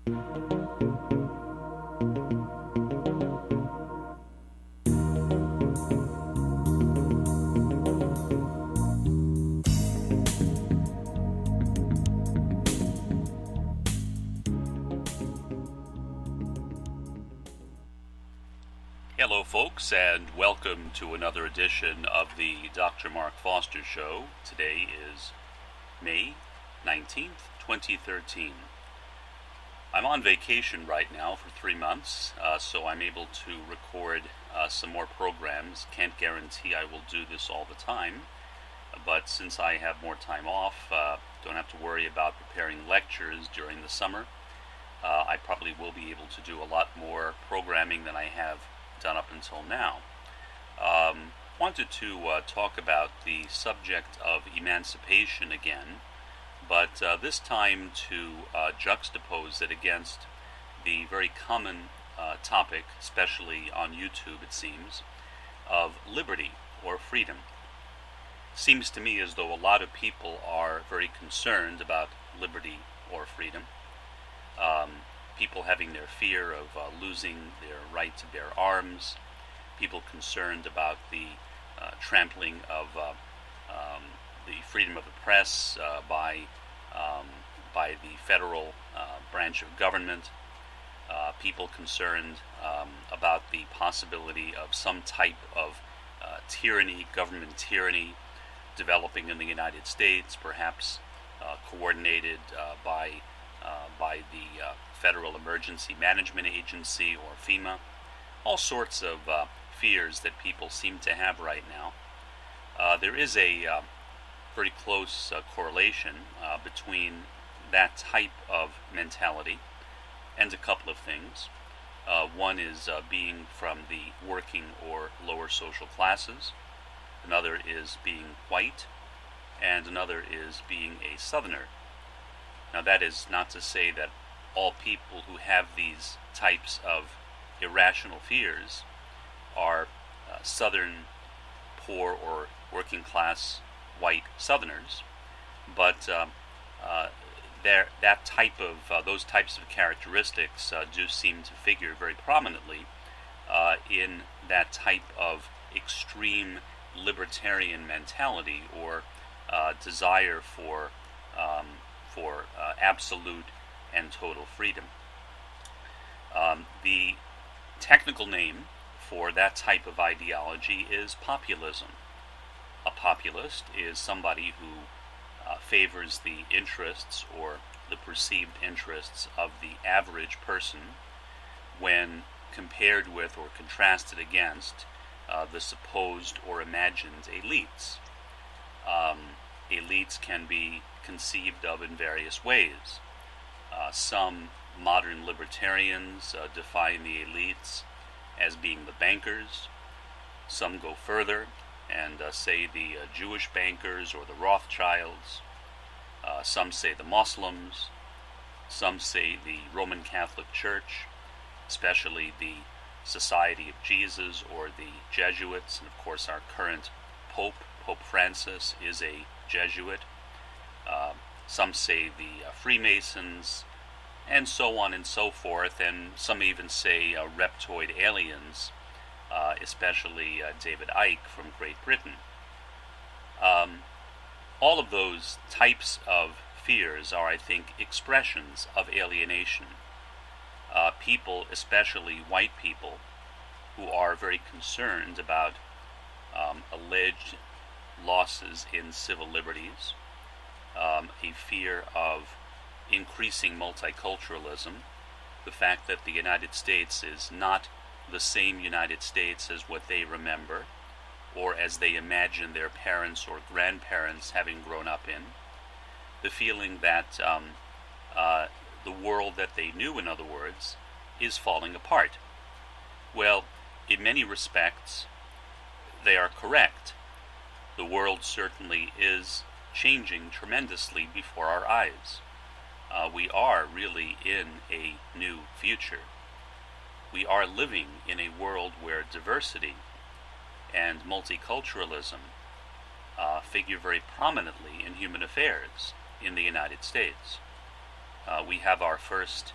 Hello folks, and welcome to another edition of the Dr. Mark Foster Show. Today is May 19th, 2013. I'm on vacation right now for 3 months, so I'm able to record some more programs. Can't guarantee I will do this all the time, but since I have more time off, don't have to worry about preparing lectures during the summer. I probably will be able to do a lot more programming than I have done up until now. Wanted to talk about the subject of emancipation again, but this time to juxtapose it against the very common topic, especially on YouTube it seems, of liberty or freedom. Seems to me as though a lot of people are very concerned about liberty or freedom. People having their fear of losing their right to bear arms, people concerned about the trampling of the freedom of the press by the federal branch of government, people concerned about the possibility of some type of tyranny, government tyranny, developing in the United States, perhaps coordinated by the Federal Emergency Management Agency or FEMA. All sorts of fears that people seem to have right now. There is a very close correlation between that type of mentality and a couple of things. One is being from the working or lower social classes. Another is being white, and another is being a Southerner. Now that is not to say that all people who have these types of irrational fears are Southern poor or working class white Southerners, but that type of those types of characteristics do seem to figure very prominently in that type of extreme libertarian mentality or desire for absolute and total freedom. The technical name for that type of ideology is populism. A populist is somebody who favors the interests or the perceived interests of the average person when compared with or contrasted against the supposed or imagined elites. Elites can be conceived of in various ways. Some modern libertarians define the elites as being the bankers. Some go further and say the Jewish bankers or the Rothschilds. Some say the Muslims. Some say the Roman Catholic Church, especially the Society of Jesus or the Jesuits. And of course our current Pope, Pope Francis, is a Jesuit. Some say the Freemasons, and so on and so forth, and some even say reptoid aliens, especially David Icke from Great Britain. All of those types of fears are, I think, expressions of alienation. People, especially white people, who are very concerned about alleged losses in civil liberties, a fear of increasing multiculturalism, the fact that the United States is not the same United States as what they remember, or as they imagine their parents or grandparents having grown up in, the feeling that the world that they knew, in other words, is falling apart. Well, in many respects, they are correct. The world certainly is changing tremendously before our eyes. We are really in a new future. We are living in a world where diversity and multiculturalism figure very prominently in human affairs in the United States. We have our first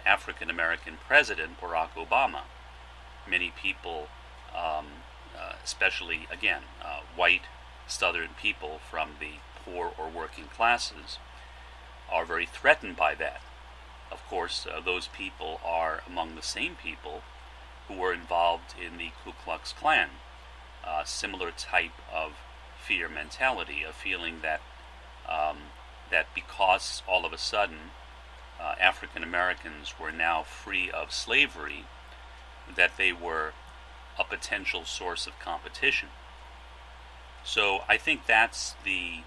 African American President Barack Obama. Many people, especially again white Southern people from the poor or working classes, are very threatened by that. Of course, those people are among the same people who were involved in the Ku Klux Klan. Similar type of fear mentality, of feeling that that because all of a sudden African Americans were now free of slavery, that they were a potential source of competition. So I think that's the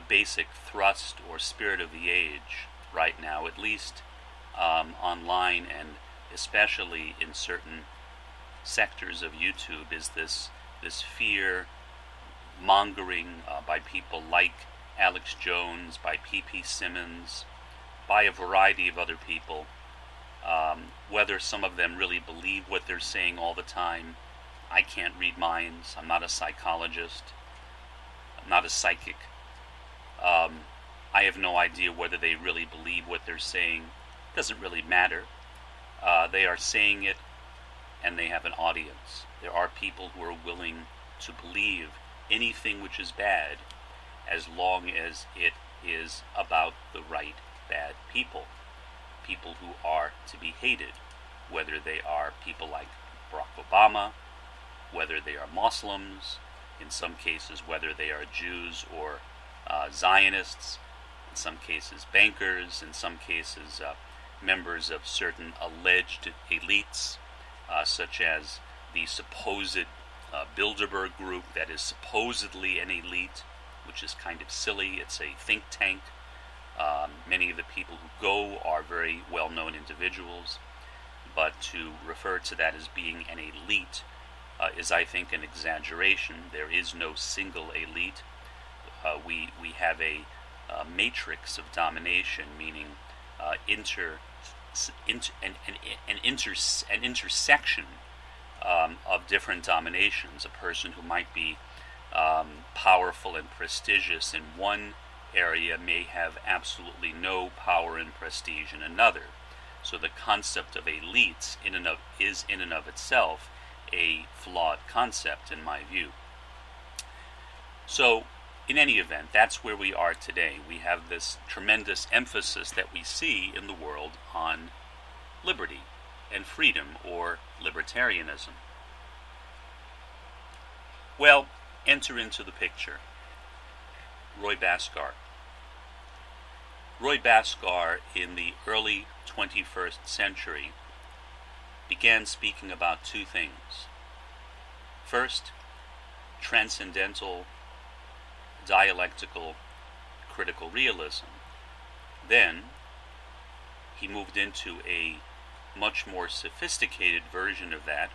basic thrust or spirit of the age right now, at least online, and especially in certain sectors of YouTube, is this fear mongering by people like Alex Jones, by P.P. Simmons, by a variety of other people. Whether some of them really believe what they're saying all the time, I can't read minds. I'm not a psychologist. I'm not a psychic. I have no idea whether they really believe what they're saying. It doesn't really matter. They are saying it, and they have an audience. There are people who are willing to believe anything which is bad, as long as it is about the right bad people. People who are to be hated, whether they are people like Barack Obama, whether they are Muslims, in some cases whether they are Jews or Zionists, in some cases bankers, in some cases members of certain alleged elites, such as the supposed Bilderberg group that is supposedly an elite, which is kind of silly. It's a think tank. Many of the people who go are very well-known individuals, but to refer to that as being an elite is, I think, an exaggeration. There is no single elite. We have a matrix of domination, meaning an intersection of different dominations. A person who might be powerful and prestigious in one area may have absolutely no power and prestige in another. So the concept of elites is in and of itself a flawed concept, in my view. So in any event, that's where we are today. We have this tremendous emphasis that we see in the world on liberty and freedom, or libertarianism. Well, enter into the picture Roy Bhaskar. Roy Bhaskar, in the early 21st century, began speaking about two things. First, transcendental, dialectical, critical realism. Then, he moved into a much more sophisticated version of that,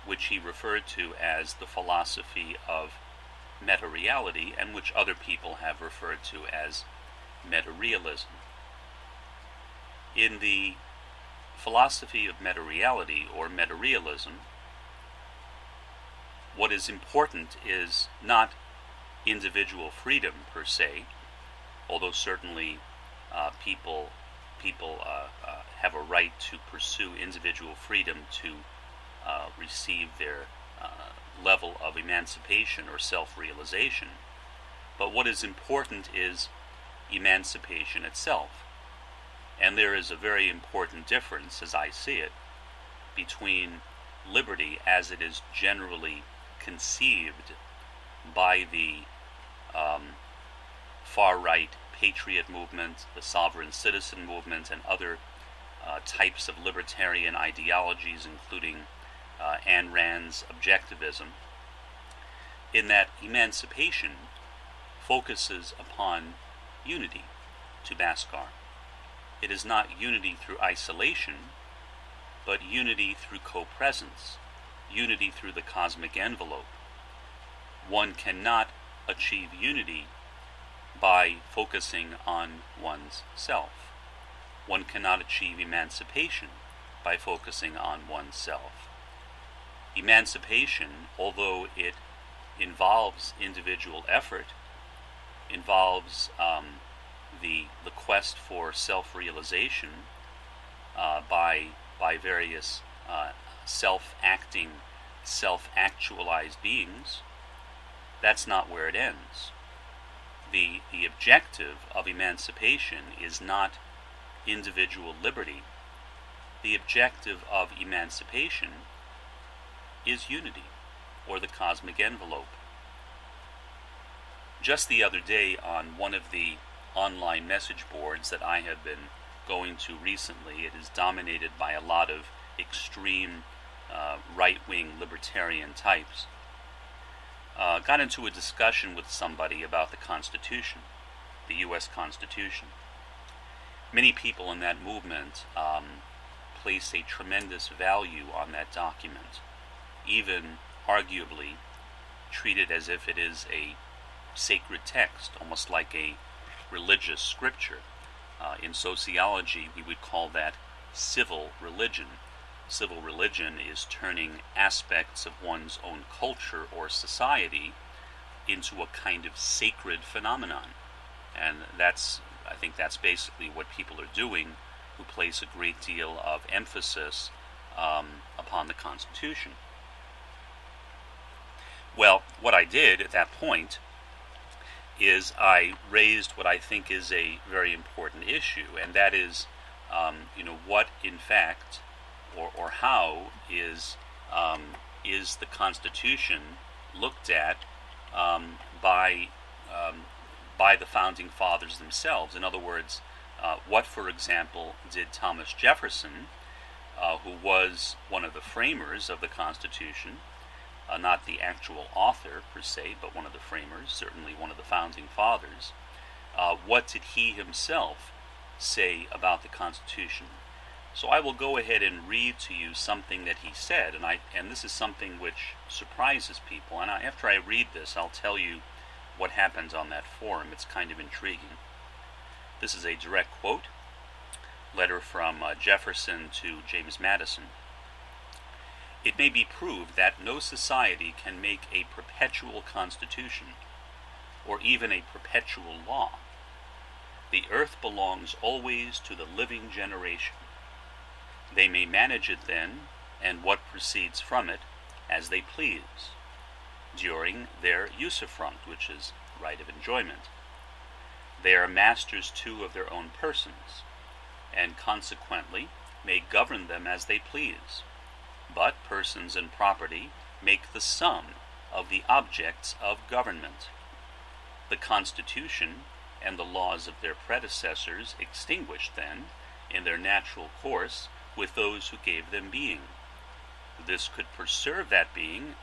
which he referred to as the philosophy of metareality, and which other people have referred to as metarealism. In the philosophy of metareality, or metarealism, what is important is not individual freedom per se, although certainly people have a right to pursue individual freedom to receive their level of emancipation or self-realization. But what is important is emancipation itself. And there is a very important difference, as I see it, between liberty as it is generally conceived by the far-right patriot movement, the sovereign citizen movement, and other types of libertarian ideologies, including Ayn Rand's objectivism, in that emancipation focuses upon unity to Bhaskar. It is not unity through isolation, but unity through co-presence, unity through the cosmic envelope. One cannot achieve unity by focusing on one's self. One cannot achieve emancipation by focusing on oneself. Emancipation, although it involves individual effort, involves the quest for self-realization, by various self-acting, self-actualized beings, that's not where it ends. The objective of emancipation is not individual liberty. The objective of emancipation is unity, or the cosmic envelope. Just the other day, on one of the online message boards that I have been going to recently, it is dominated by a lot of extreme right-wing libertarian types, got into a discussion with somebody about the Constitution, the U.S. Constitution. Many people in that movement place a tremendous value on that document, even arguably treat it as if it is a sacred text, almost like a religious scripture. In sociology, we would call that civil religion. Civil religion is turning aspects of one's own culture or society into a kind of sacred phenomenon. And I think that's basically what people are doing who place a great deal of emphasis upon the Constitution. Well, what I did at that point is I raised what I think is a very important issue, and that is, what in fact, or how is the Constitution looked at by the Founding Fathers themselves? In other words, what, for example, did Thomas Jefferson, who was one of the framers of the Constitution, not the actual author per se, but one of the framers, certainly one of the Founding Fathers, what did he himself say about the Constitution? So I will go ahead and read to you something that he said, and this is something which surprises people, and after I read this, I'll tell you what happened on that forum. It's kind of intriguing. This is a direct quote, letter from Jefferson to James Madison. It may be proved that no society can make a perpetual constitution, or even a perpetual law. The earth belongs always to the living generation. They may manage it then, and what proceeds from it, as they please, during their usufruct, which is right of enjoyment. They are masters too of their own persons, and consequently may govern them as they please. But persons and property make the sum of the objects of government. The Constitution and the laws of their predecessors extinguished then, in their natural course, with those who gave them being. This could preserve that being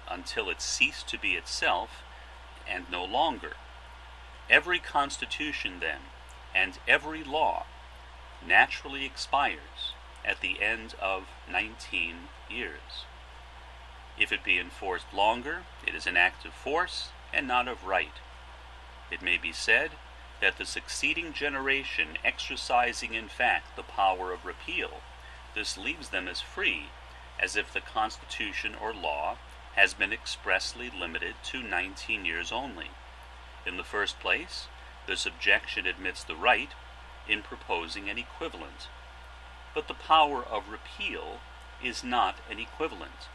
until it ceased to be itself, and no longer. Every constitution, then, and every law naturally expires at the end of 19 years. If it be enforced longer, it is an act of force and not of right. It may be said that the succeeding generation, exercising in fact the power of repeal, this leaves them as free as if the Constitution or law has been expressly limited to 19 years only. In the first place, this objection admits the right in proposing an equivalent. But the power of repeal is not an equivalent.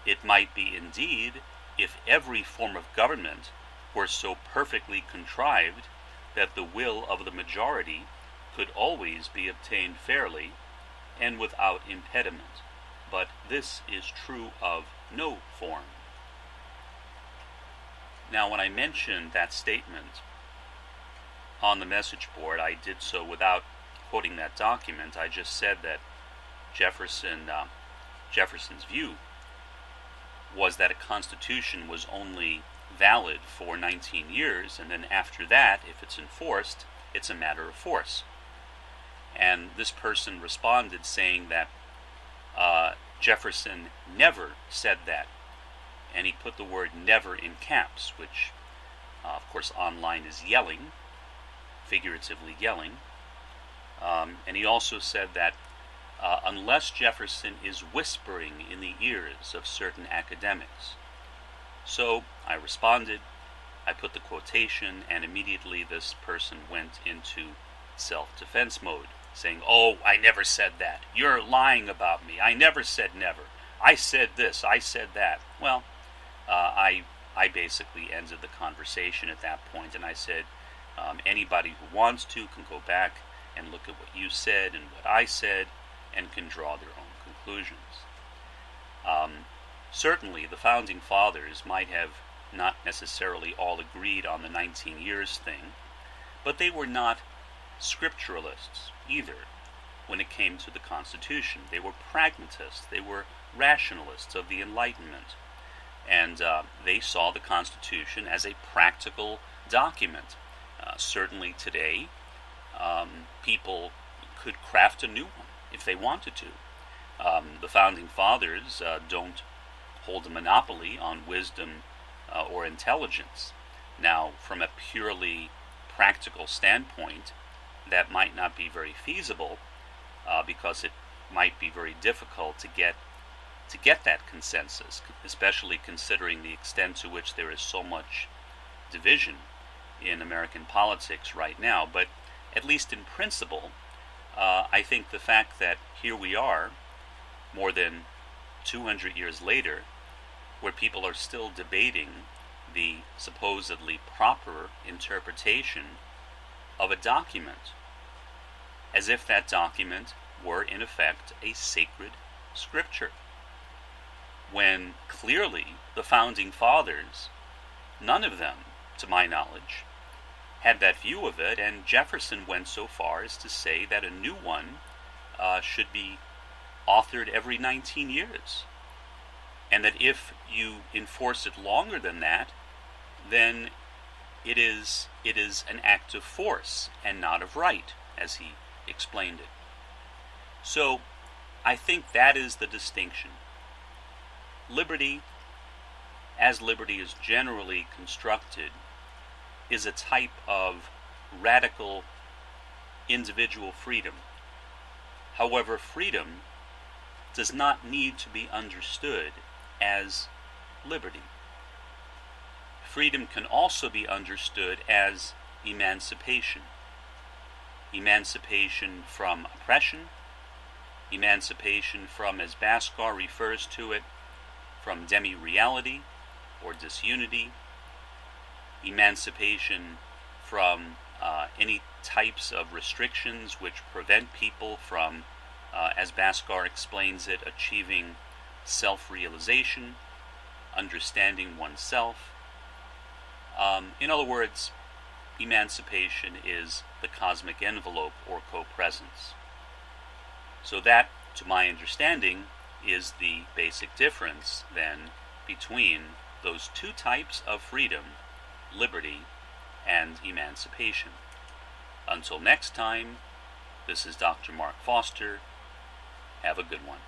It might be indeed if every form of government were so perfectly contrived that the will of the majority could always be obtained fairly and without impediment. But this is true of no form. Now, when I mentioned that statement on the message board, I did so without quoting that document. I just said that Jefferson's view was that a constitution was only valid for 19 years, and then after that, if it's enforced, it's a matter of force. And this person responded saying that Jefferson never said that, and he put the word never in caps, which of course online is yelling, figuratively yelling. And he also said that unless Jefferson is whispering in the ears of certain academics. So I responded, I put the quotation, and immediately this person went into self-defense mode. saying, "Oh, I never said that. You're lying about me. I never said never. I said this. I said that." Well, I basically ended the conversation at that point, and I said, anybody who wants to can go back and look at what you said and what I said, and can draw their own conclusions. Certainly, the Founding Fathers might have not necessarily all agreed on the 19 years thing, but they were not scripturalists either when it came to the Constitution. They were pragmatists. They were rationalists of the Enlightenment. And they saw the Constitution as a practical document. Certainly today, people could craft a new one if they wanted to. The Founding Fathers don't hold a monopoly on wisdom or intelligence. Now, from a purely practical standpoint, that might not be very feasible because it might be very difficult to get that consensus, especially considering the extent to which there is so much division in American politics right now. But at least in principle, I think the fact that here we are, more than 200 years later, where people are still debating the supposedly proper interpretation of a document, as if that document were in effect a sacred scripture, when clearly the Founding Fathers, none of them, to my knowledge, had that view of it, and Jefferson went so far as to say that a new one should be authored every 19 years, and that if you enforce it longer than that, then it is an act of force and not of right, as he explained it. So I think that is the distinction. Liberty, as liberty is generally constructed, is a type of radical individual freedom. However, freedom does not need to be understood as liberty. Freedom can also be understood as emancipation. Emancipation from oppression, emancipation from, as Bhaskar refers to it, from demi-reality or disunity, emancipation from any types of restrictions which prevent people from, as Bhaskar explains it, achieving self-realization, understanding oneself. In other words, emancipation is the cosmic envelope or co-presence. So that, to my understanding, is the basic difference, then, between those two types of freedom, liberty and emancipation. Until next time, this is Dr. Mark Foster. Have a good one.